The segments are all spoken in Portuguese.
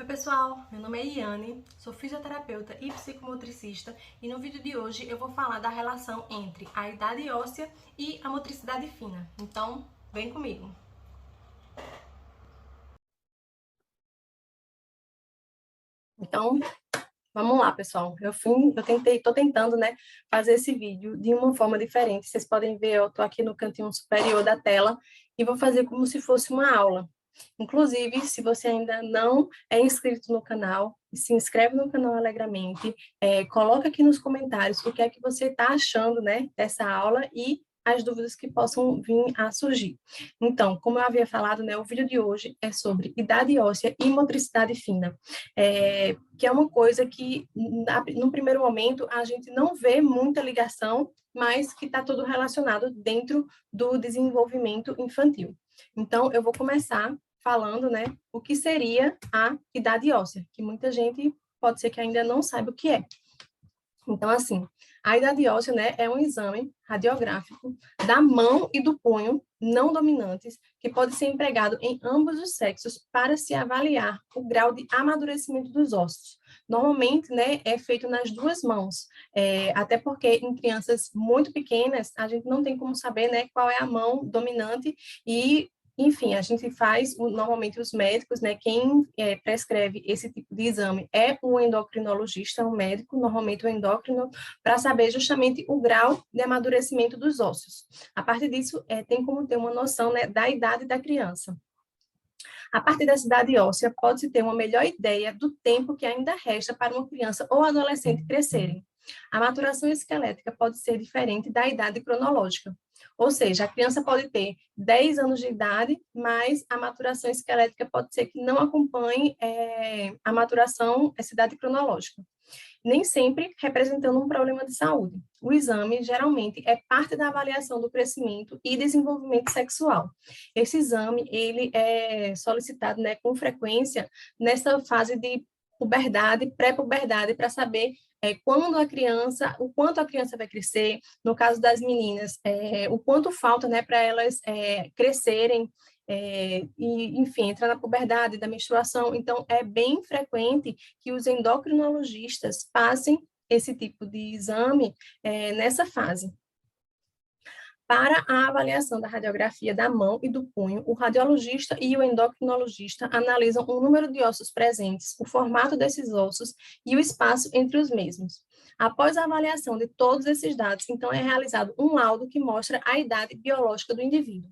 Oi pessoal, meu nome é Iane, sou fisioterapeuta e psicomotricista e no vídeo de hoje eu vou falar da relação entre a idade óssea e a motricidade fina. Então, vem comigo. Então, vamos lá, pessoal. Tô tentando, né, fazer esse vídeo de uma forma diferente. Vocês podem ver, eu tô aqui no cantinho superior da tela e vou fazer como se fosse uma aula. Inclusive, se você ainda não é inscrito no canal, se inscreve no canal alegremente, coloca aqui nos comentários o que é que você está achando, né, dessa aula e as dúvidas que possam vir a surgir. Então, como eu havia falado, né, o vídeo de hoje é sobre idade óssea e motricidade fina, que é uma coisa que, no primeiro momento, a gente não vê muita ligação, mas que está tudo relacionado dentro do desenvolvimento infantil. Então, eu vou começar falando, né, o que seria a idade óssea, que muita gente pode ser que ainda não saiba o que é. Então, assim, a idade óssea, né, é um exame radiográfico da mão e do punho não dominantes, que pode ser empregado em ambos os sexos para se avaliar o grau de amadurecimento dos ossos. Normalmente, né, é feito nas duas mãos, até porque em crianças muito pequenas, a gente não tem como saber, né, qual é a mão dominante e enfim, a gente faz, normalmente os médicos, né, quem prescreve esse tipo de exame é o endocrinologista, o médico, normalmente o endócrino, para saber justamente o grau de amadurecimento dos ossos. A partir disso, tem como ter uma noção, né, da idade da criança. A partir dessa idade óssea, pode-se ter uma melhor ideia do tempo que ainda resta para uma criança ou adolescente crescerem. A maturação esquelética pode ser diferente da idade cronológica. Ou seja, a criança pode ter 10 anos de idade, mas a maturação esquelética pode ser que não acompanhe a maturação, essa idade cronológica, nem sempre representando um problema de saúde. O exame, geralmente, é parte da avaliação do crescimento e desenvolvimento sexual. Esse exame, ele é solicitado, né, com frequência nessa fase de puberdade, pré-puberdade, para saber quando a criança, o quanto a criança vai crescer, no caso das meninas, o quanto falta, né, para elas crescerem, e, enfim, entrar na puberdade, da menstruação. Então, é bem frequente que os endocrinologistas passem esse tipo de exame nessa fase. Para a avaliação da radiografia da mão e do punho, o radiologista e o endocrinologista analisam o número de ossos presentes, o formato desses ossos e o espaço entre os mesmos. Após a avaliação de todos esses dados, então é realizado um laudo que mostra a idade biológica do indivíduo.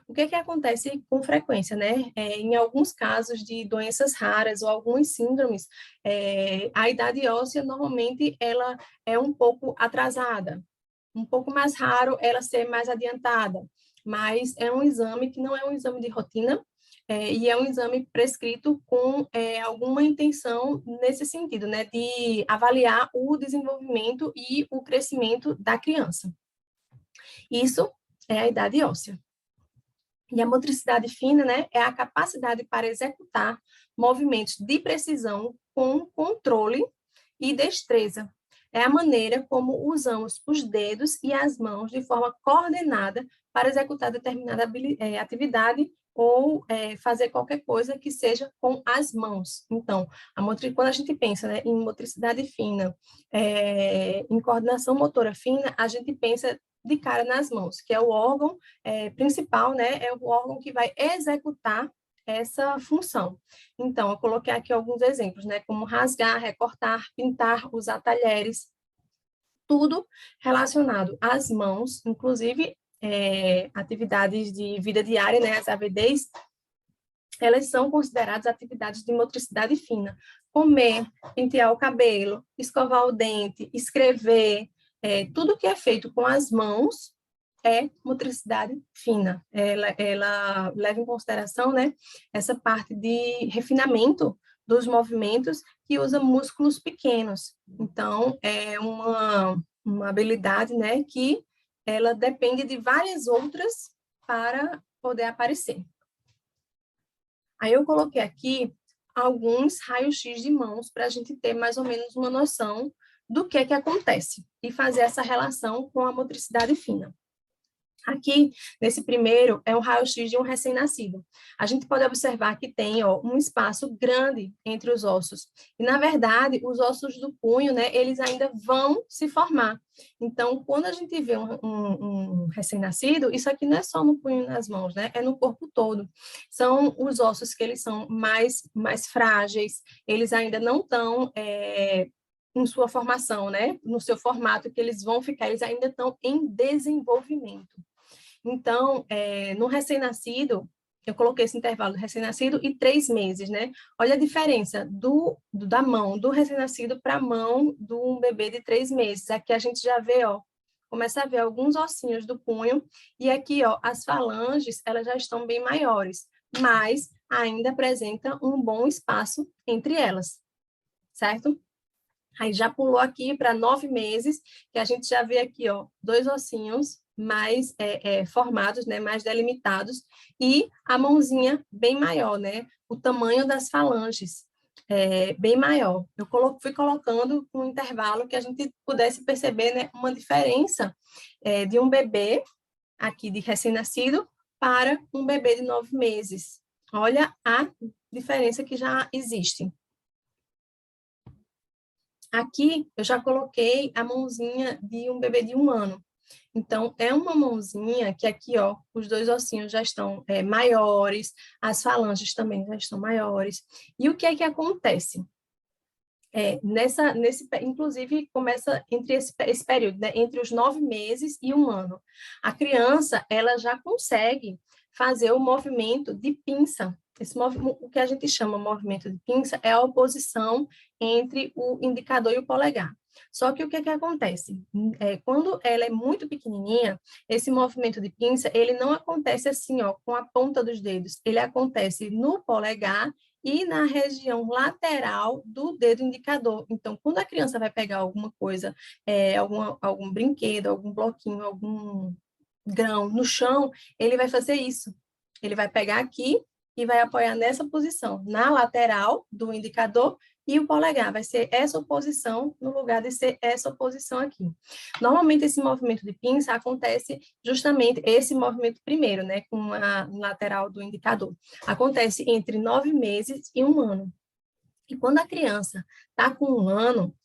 O que acontece com frequência, né? Em alguns casos de doenças raras ou algumas síndromes, a idade óssea normalmente ela é um pouco atrasada, um pouco mais raro ela ser mais adiantada, mas é um exame que não é um exame de rotina, e é um exame prescrito com alguma intenção nesse sentido, né, de avaliar o desenvolvimento e o crescimento da criança. Isso é a idade óssea. E a motricidade fina, né, é a capacidade para executar movimentos de precisão com controle e destreza. É a maneira como usamos os dedos e as mãos de forma coordenada para executar determinada atividade ou fazer qualquer coisa que seja com as mãos. Então, quando a gente pensa, né, em motricidade fina, em coordenação motora fina, a gente pensa de cara nas mãos, que é o órgão principal, né, é o órgão que vai executar essa função. Então, eu coloquei aqui alguns exemplos, né, como rasgar, recortar, pintar, usar talheres, tudo relacionado às mãos, inclusive atividades de vida diária, né, as AVDs, elas são consideradas atividades de motricidade fina. Comer, pentear o cabelo, escovar o dente, escrever, tudo que é feito com as mãos é motricidade fina. Ela leva em consideração, né, essa parte de refinamento dos movimentos que usa músculos pequenos. Então, é uma habilidade, né, que ela depende de várias outras para poder aparecer. Aí eu coloquei aqui alguns raios-x de mãos para a gente ter mais ou menos uma noção do que acontece e fazer essa relação com a motricidade fina. Aqui, nesse primeiro, é um raio-x de um recém-nascido. A gente pode observar que tem, ó, um espaço grande entre os ossos. E, na verdade, os ossos do punho, né, eles ainda vão se formar. Então, quando a gente vê um recém-nascido, isso aqui não é só no punho e nas mãos, né? É no corpo todo. São os ossos que eles são mais frágeis, eles ainda não estão em sua formação, né? No seu formato que eles vão ficar, eles ainda estão em desenvolvimento. Então, no recém-nascido, eu coloquei esse intervalo do recém-nascido e 3 meses, né? Olha a diferença da mão do recém-nascido para a mão de um bebê de 3 meses. Aqui a gente já vê, ó, começa a ver alguns ossinhos do punho, e aqui, ó, as falanges, elas já estão bem maiores, mas ainda apresenta um bom espaço entre elas, certo? Aí já pulou aqui para 9 meses, que a gente já vê aqui, ó, 2 ossinhos mais formados, né, mais delimitados, e a mãozinha bem maior, né, o tamanho das falanges bem maior. Eu fui colocando um intervalo que a gente pudesse perceber, né, uma diferença de um bebê aqui de recém-nascido para um bebê de 9 meses. Olha a diferença que já existe. Aqui eu já coloquei a mãozinha de um bebê de 1 ano. Então, é uma mãozinha que aqui, ó, os 2 ossinhos já estão maiores, as falanges também já estão maiores. E o que é que acontece? Inclusive, começa entre esse período, né, entre os 9 meses e 1 ano. A criança, ela já consegue fazer o movimento de pinça. O que a gente chama movimento de pinça é a oposição entre o indicador e o polegar. Só que o que acontece? Quando ela é muito pequenininha, esse movimento de pinça, ele não acontece assim, ó, com a ponta dos dedos. Ele acontece no polegar e na região lateral do dedo indicador. Então, quando a criança vai pegar alguma coisa, algum brinquedo, algum bloquinho, algum grão no chão, ele vai fazer isso. Ele vai pegar aqui e vai apoiar nessa posição, na lateral do indicador, e o polegar vai ser essa oposição no lugar de ser essa oposição aqui. Normalmente, esse movimento de pinça acontece justamente, esse movimento primeiro, né, com a lateral do indicador, acontece entre 9 meses e 1 ano. E quando a criança está com 1 ano,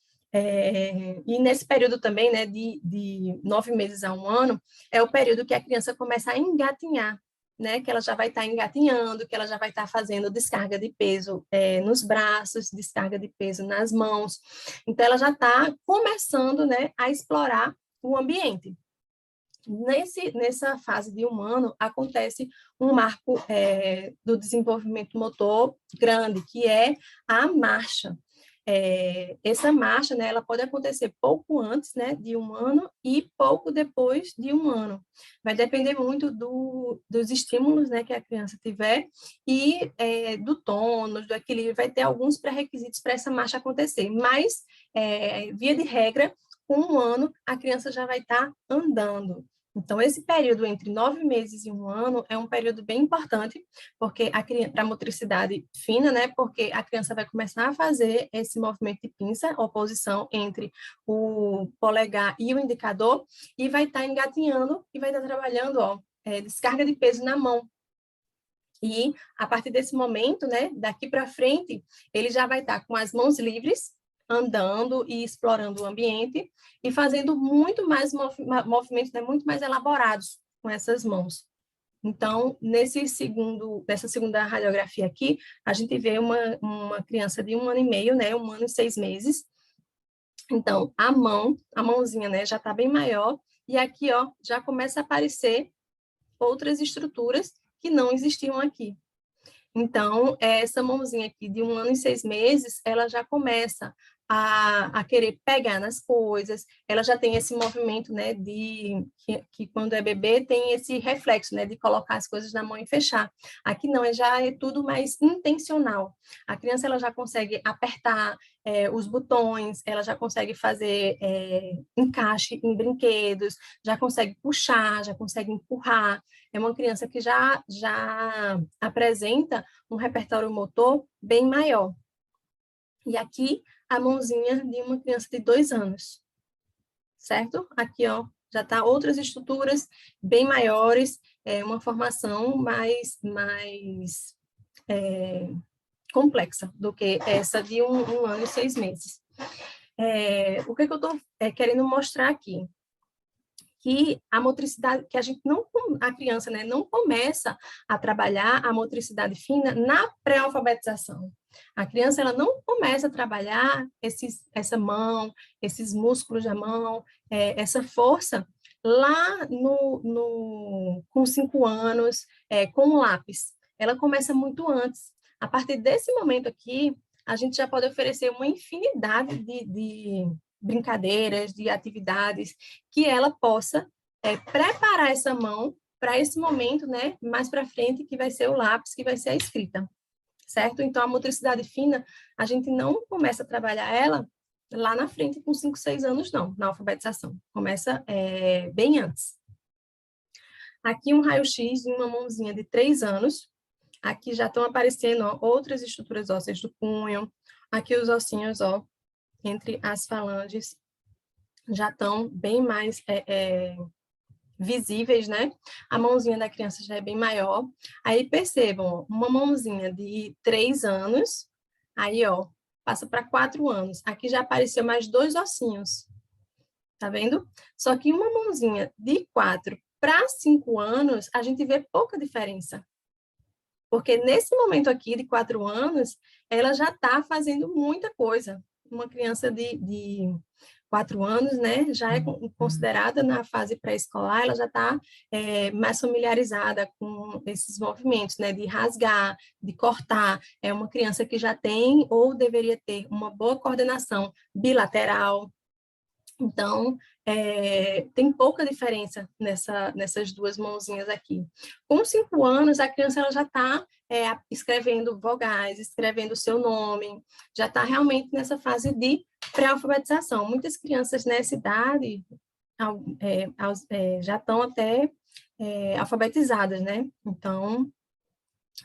e nesse período também, né, de 9 meses a 1 ano, é o período que a criança começa a engatinhar, né, que ela já vai estar engatinhando, que ela já vai estar fazendo descarga de peso nos braços, descarga de peso nas mãos. Então, ela já está começando, né, a explorar o ambiente. Nessa fase de 1 ano, acontece um marco do desenvolvimento motor grande, que é a marcha. Essa marcha, né, ela pode acontecer pouco antes, né, de 1 ano e pouco depois de 1 ano. Vai depender muito dos estímulos, né, que a criança tiver e do tônus, do equilíbrio. Vai ter alguns pré-requisitos para essa marcha acontecer, mas, via de regra, com 1 ano, a criança já vai estar andando. Então, esse período entre 9 meses e 1 ano é um período bem importante, porque para a motricidade fina, né? Porque a criança vai começar a fazer esse movimento de pinça, oposição entre o polegar e o indicador, e vai estar engatinhando e vai estar trabalhando, ó, descarga de peso na mão. E a partir desse momento, né, daqui para frente, ele já vai estar com as mãos livres, andando e explorando o ambiente e fazendo muito mais movimentos, né, muito mais elaborados com essas mãos. Então, nessa segunda radiografia aqui, a gente vê uma criança de 1 ano e meio, né, 1 ano e 6 meses. Então, a mãozinha, né, já está bem maior, e aqui, ó, já começa a aparecer outras estruturas que não existiam aqui. Então, essa mãozinha aqui de 1 ano e 6 meses, ela já começa a querer pegar nas coisas, ela já tem esse movimento, né, que quando é bebê tem esse reflexo, né, de colocar as coisas na mão e fechar. Aqui não, já é tudo mais intencional. A criança, ela já consegue apertar os botões, ela já consegue fazer encaixe em brinquedos, já consegue puxar, já consegue empurrar. É uma criança que já apresenta um repertório motor bem maior. E aqui, a mãozinha de uma criança de 2 anos, certo? Aqui, ó, Já está outras estruturas bem maiores, uma formação mais complexa do que essa de um ano e 6 meses. O que eu estou querendo mostrar aqui? Que a motricidade, que a criança, né, não começa a trabalhar a motricidade fina na pré-alfabetização. A criança, ela não começa a trabalhar essa mão, esses músculos da mão, essa força lá com 5 anos, com o lápis. Ela começa muito antes. A partir desse momento aqui, a gente já pode oferecer uma infinidade de brincadeiras, de atividades, que ela possa preparar essa mão para esse momento, né, mais para frente, que vai ser o lápis, que vai ser a escrita, certo? Então, a motricidade fina, a gente não começa a trabalhar ela lá na frente com 5, 6 anos, não, na alfabetização. Começa bem antes. Aqui um raio-x de uma mãozinha de 3 anos. Aqui já estão aparecendo, ó, outras estruturas ósseas do punho. Aqui os ossinhos, ó, entre as falanges, já estão bem mais visíveis, né? A mãozinha da criança já é bem maior. Aí percebam, ó, uma mãozinha de 3 anos, aí, ó, passa para 4 anos. Aqui já apareceu mais 2 ossinhos, tá vendo? Só que uma mãozinha de 4 para 5 anos, a gente vê pouca diferença. Porque nesse momento aqui, de 4 anos, ela já está fazendo muita coisa. Uma criança de 4 anos, né, já é considerada na fase pré-escolar, ela já está mais familiarizada com esses movimentos, né, de rasgar, de cortar. É uma criança que já tem ou deveria ter uma boa coordenação bilateral. Então, tem pouca diferença nessas duas mãozinhas aqui. Com 5 anos, a criança ela já está escrevendo vogais, escrevendo o seu nome, já está realmente nessa fase de pré-alfabetização. Muitas crianças nessa idade já estão até alfabetizadas, né? Então,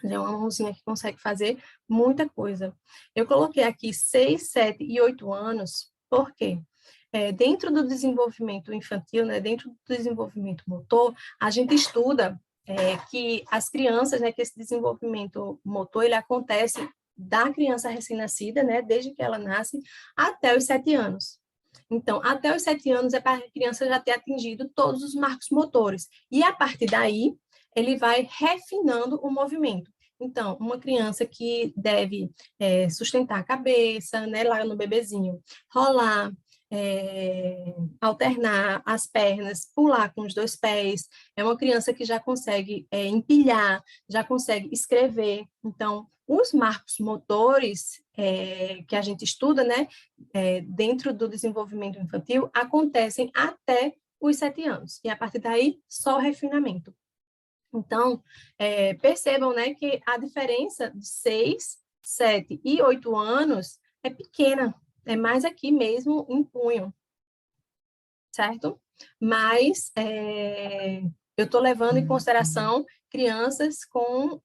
já é uma mãozinha que consegue fazer muita coisa. Eu coloquei aqui 6, 7 e 8 anos, por quê? Dentro do desenvolvimento infantil, né, dentro do desenvolvimento motor, a gente estuda que as crianças, né, que esse desenvolvimento motor, ele acontece da criança recém-nascida, né, desde que ela nasce, até os 7 anos. Então, até os 7 anos é para a criança já ter atingido todos os marcos motores. E, a partir daí, ele vai refinando o movimento. Então, uma criança que deve sustentar a cabeça, né, lá no bebezinho, rolar, alternar as pernas, pular com os 2 pés, é uma criança que já consegue empilhar, já consegue escrever. Então, os marcos motores que a gente estuda, né, dentro do desenvolvimento infantil, acontecem até os 7 anos, e a partir daí, só o refinamento. Então, percebam, né, que a diferença de 6, 7 e 8 anos é pequena, é mais aqui mesmo em punho, certo? Mas eu estou levando em consideração crianças com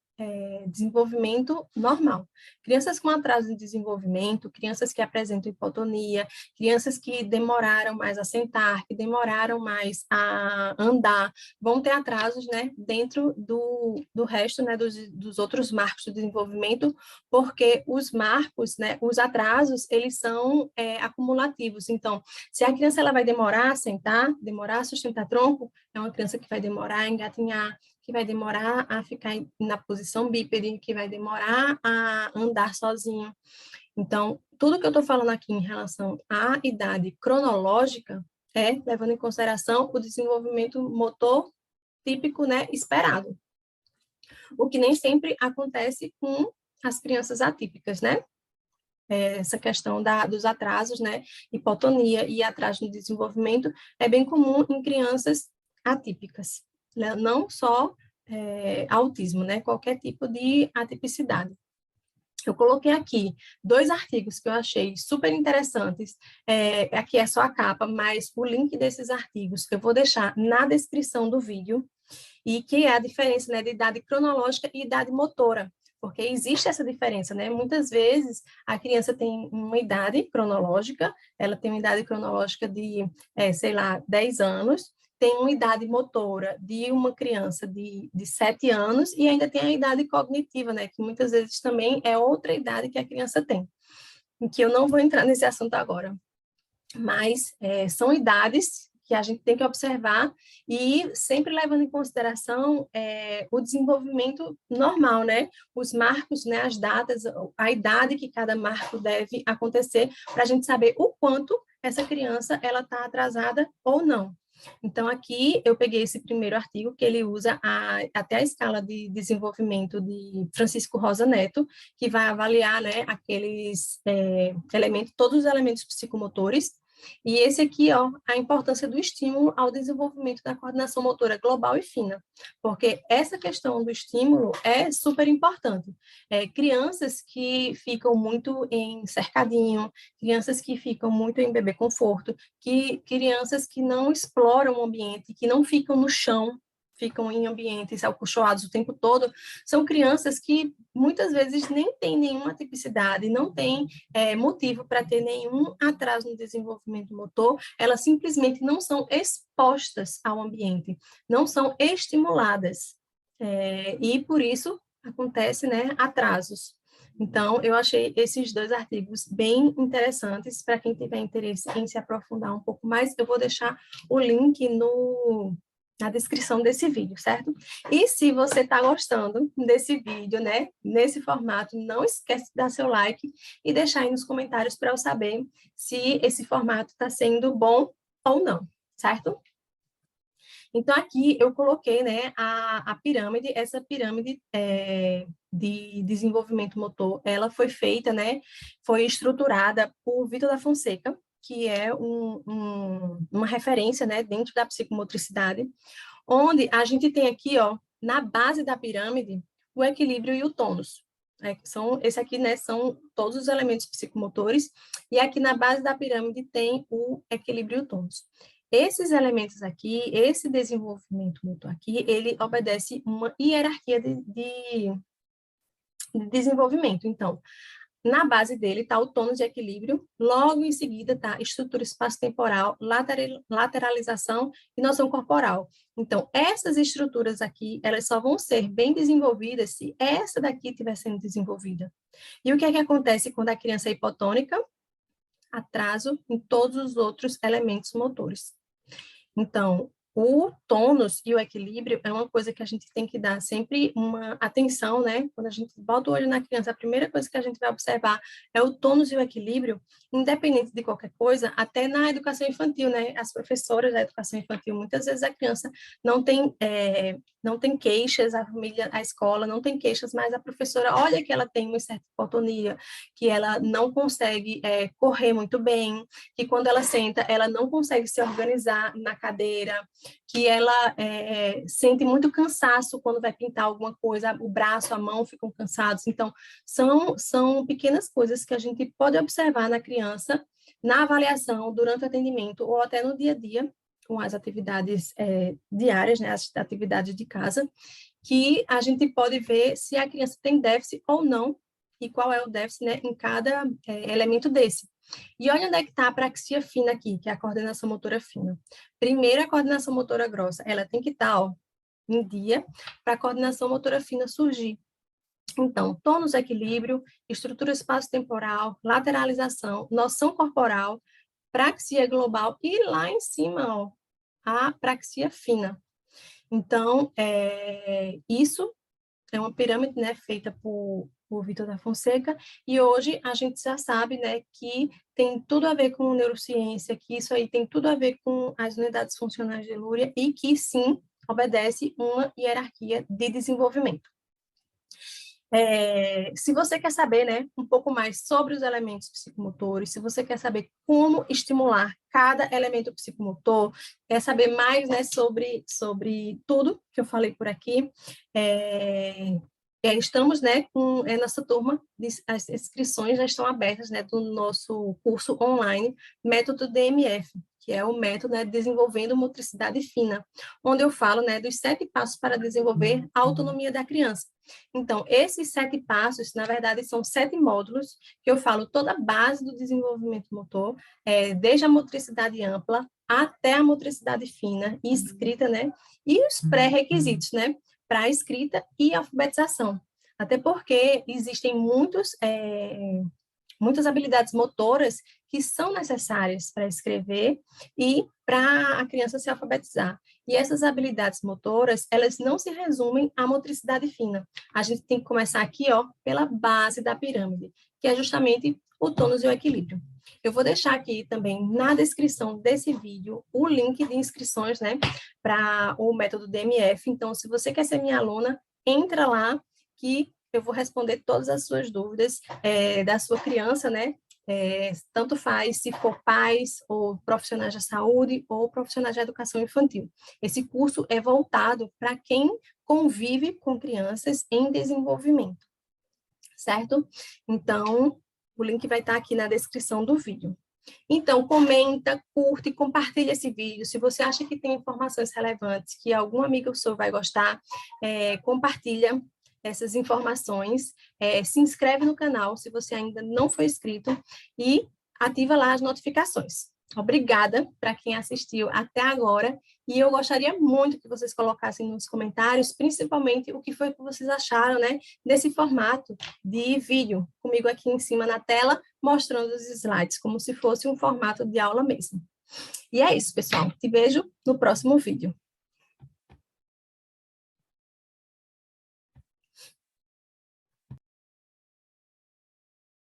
desenvolvimento normal. Crianças com atraso de desenvolvimento, crianças que apresentam hipotonia, crianças que demoraram mais a sentar, que demoraram mais a andar, vão ter atrasos, né, dentro do resto, né, dos outros marcos do desenvolvimento, porque os marcos, né, os atrasos, eles são acumulativos. Então, se a criança ela vai demorar a sentar, demorar a sustentar tronco, é uma criança que vai demorar a engatinhar, que vai demorar a ficar na posição bípede, que vai demorar a andar sozinho. Então, tudo que eu estou falando aqui em relação à idade cronológica é levando em consideração o desenvolvimento motor típico, né, esperado. O que nem sempre acontece com as crianças atípicas, né? Essa questão dos atrasos, né, hipotonia e atraso no desenvolvimento é bem comum em crianças atípicas, né? Não só autismo, né, qualquer tipo de atipicidade. Eu coloquei aqui 2 artigos que eu achei super interessantes, aqui é só a capa, mas o link desses artigos eu vou deixar na descrição do vídeo, e que é a diferença, né, de idade cronológica e idade motora, porque existe essa diferença, né? Muitas vezes a criança tem uma idade cronológica, ela tem uma idade cronológica de, sei lá, 10 anos, tem uma idade motora de uma criança de 7 anos e ainda tem a idade cognitiva, né? Que muitas vezes também é outra idade que a criança tem, em que eu não vou entrar nesse assunto agora. Mas são idades que a gente tem que observar e sempre levando em consideração o desenvolvimento normal, né? Os marcos, né? As datas, a idade que cada marco deve acontecer, para a gente saber o quanto essa criança ela está atrasada ou não. Então, aqui eu peguei esse primeiro artigo, que ele usa até a escala de desenvolvimento de Francisco Rosa Neto, que vai avaliar, né, aqueles elementos, todos os elementos psicomotores. E esse aqui, ó, a importância do estímulo ao desenvolvimento da coordenação motora global e fina, porque essa questão do estímulo é super importante. Crianças que ficam muito em cercadinho, crianças que ficam muito em bebê conforto, crianças que não exploram o ambiente, que não ficam no chão, ficam em ambientes acolchoados o tempo todo, são crianças que muitas vezes nem têm nenhuma tipicidade, não têm motivo para ter nenhum atraso no desenvolvimento motor, elas simplesmente não são expostas ao ambiente, não são estimuladas. E por isso acontece, né, atrasos. Então, eu achei esses 2 artigos bem interessantes para quem tiver interesse em se aprofundar um pouco mais. Eu vou deixar o link na descrição desse vídeo, certo? E se você está gostando desse vídeo, né, nesse formato, não esquece de dar seu like e deixar aí nos comentários para eu saber se esse formato está sendo bom ou não, certo? Então, aqui eu coloquei, né, a pirâmide, essa pirâmide de desenvolvimento motor, ela foi feita, né, foi estruturada por Vitor da Fonseca, que é uma referência, né, dentro da psicomotricidade, onde a gente tem aqui, ó, na base da pirâmide, o equilíbrio e o tônus. Esse aqui, né, são todos os elementos psicomotores, e aqui na base da pirâmide tem o equilíbrio e o tônus. Esses elementos aqui, esse desenvolvimento motor aqui, ele obedece uma hierarquia de desenvolvimento. Então, na base dele está o tônus de equilíbrio, logo em seguida está estrutura espaço-temporal, lateralização e noção corporal. Então, essas estruturas aqui, elas só vão ser bem desenvolvidas se essa daqui estiver sendo desenvolvida. E o que é que acontece quando a criança é hipotônica? Atraso em todos os outros elementos motores. Então, o tônus e o equilíbrio é uma coisa que a gente tem que dar sempre uma atenção, né? Quando a gente bota o olho na criança, a primeira coisa que a gente vai observar é o tônus e o equilíbrio, independente de qualquer coisa, até na educação infantil, né? As professoras da educação infantil, muitas vezes a criança não tem queixas, a família, a escola não tem queixas, mas a professora olha que ela tem uma certa hipotonia, que ela não consegue correr muito bem, que quando ela senta, ela não consegue se organizar na cadeira, que ela sente muito cansaço quando vai pintar alguma coisa, o braço, a mão ficam cansados. Então, são pequenas coisas que a gente pode observar na criança, na avaliação, durante o atendimento, ou até no dia a dia, com as atividades diárias, né, as atividades de casa, que a gente pode ver se a criança tem déficit ou não, e qual é o déficit, né, em cada elemento desse. E olha onde é que está a praxia fina aqui, que é a coordenação motora fina. Primeiro, a coordenação motora grossa, ela tem que estar, ó, em dia, para a coordenação motora fina surgir. Então, tônus, equilíbrio, estrutura espaço-temporal, lateralização, noção corporal, praxia global e lá em cima, ó, a praxia fina. Então, isso é uma pirâmide, né, feita por Vitor da Fonseca, e hoje a gente já sabe, né, que tem tudo a ver com neurociência, que isso aí tem tudo a ver com as unidades funcionais de Luria, e que sim, obedece uma hierarquia de desenvolvimento. Se você quer saber, né, um pouco mais sobre os elementos psicomotores, se você quer saber como estimular cada elemento psicomotor, quer saber mais, né, sobre tudo que eu falei por aqui, estamos, né, com nossa turma, as inscrições já estão abertas, né, do nosso curso online, Método DMF, que é o método, né, Desenvolvendo Motricidade Fina, onde eu falo, né, dos 7 passos para desenvolver a autonomia da criança. Então, esses 7 passos, na verdade, são 7 módulos que eu falo toda a base do desenvolvimento motor, desde a motricidade ampla, até a motricidade fina e escrita, né? E os pré-requisitos, né? Para a escrita e alfabetização. Até porque existem muitas habilidades motoras que são necessárias para escrever e para a criança se alfabetizar. E essas habilidades motoras, elas não se resumem à motricidade fina. A gente tem que começar aqui, ó, pela base da pirâmide, que é justamente o tônus e o equilíbrio. Eu vou deixar aqui também na descrição desse vídeo o link de inscrições, né, para o método DMF. Então, se você quer ser minha aluna, entra lá que eu vou responder todas as suas dúvidas da sua criança, né? Tanto faz se for pais ou profissionais da saúde ou profissionais da educação infantil. Esse curso é voltado para quem convive com crianças em desenvolvimento, certo? Então, o link vai estar aqui na descrição do vídeo. Então, comenta, curte, compartilha esse vídeo. Se você acha que tem informações relevantes, que algum amigo seu vai gostar, compartilha essas informações. Se inscreve no canal, se você ainda não foi inscrito, e ativa lá as notificações. Obrigada para quem assistiu até agora, e eu gostaria muito que vocês colocassem nos comentários, principalmente o que foi que vocês acharam, né, desse formato de vídeo, comigo aqui em cima na tela, mostrando os slides, como se fosse um formato de aula mesmo. E é isso, pessoal. Te vejo no próximo vídeo.